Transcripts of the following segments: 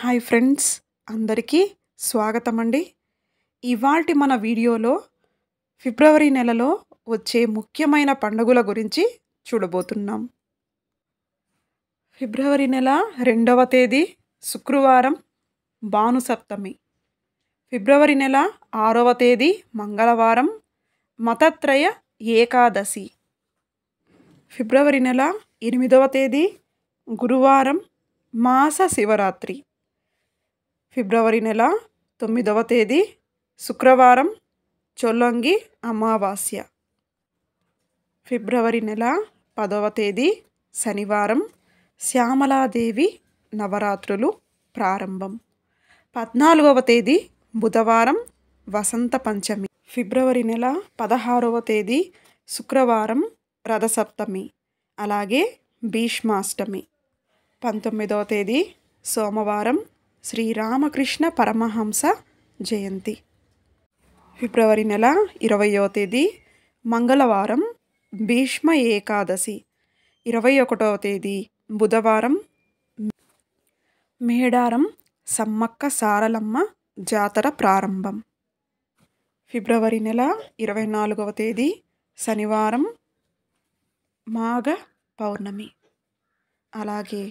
Hi friends, అందరికీ స్వాగతం అండి. ఇవాల్టి మన వీడియోలో ఫిబ్రవరి నెలలో వచ్చే ముఖ్యమైన పండుగల గురించి చూడబోతున్నాం. ఫిబ్రవరి నెల 2వ తేదీ శుక్రవారం భానుసప్తమి. ఫిబ్రవరి నెల 6వ తేదీ మంగళవారం మతత్రయ ఏకాదశి. ఫిబ్రవరి నెల 8వ తేదీ గురువారం మాస శివరాత్రి. ఫిబ్రవరి నెల 9వ తేదీ శుక్రవారం చొల్లంగి అమావాస్య. ఫిబ్రవరి నెల 10వ తేదీ శనివారం శ్యామలాదేవి నవరాత్రులు ప్రారంభం. 14వ తేదీ బుధవారం వసంత పంచమి. ఫిబ్రవరి నెల 16వ తేదీ శుక్రవారం రథసప్తమి, అలాగే భీష్మాష్టమి. 19వ తేదీ సోమవారం శ్రీరామకృష్ణ పరమహంస జయంతి. ఫిబ్రవరి నెల 20వ తేదీ మంగళవారం భీష్మ ఏకాదశి. 21వ తేదీ బుధవారం మేడారం సమ్మక్క సారలమ్మ జాతర ప్రారంభం. ఫిబ్రవరి నెల 24వ తేదీ శనివారం మాఘ పౌర్ణమి, అలాగే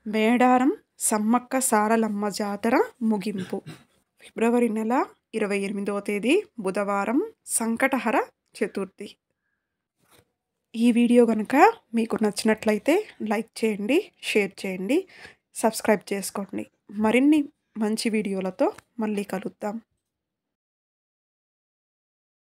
మేడారం సమ్మక్క సారలమ్మ జాతర ముగింపు. ఫిబ్రవరి నెల 28వ తేదీ బుధవారం సంకటహర చతుర్థి. ఈ వీడియో కనుక మీకు నచ్చినట్లయితే లైక్ చేయండి, షేర్ చేయండి, సబ్స్క్రైబ్ చేసుకోండి. మరిన్ని మంచి వీడియోలతో మళ్ళీ కలుద్దాం.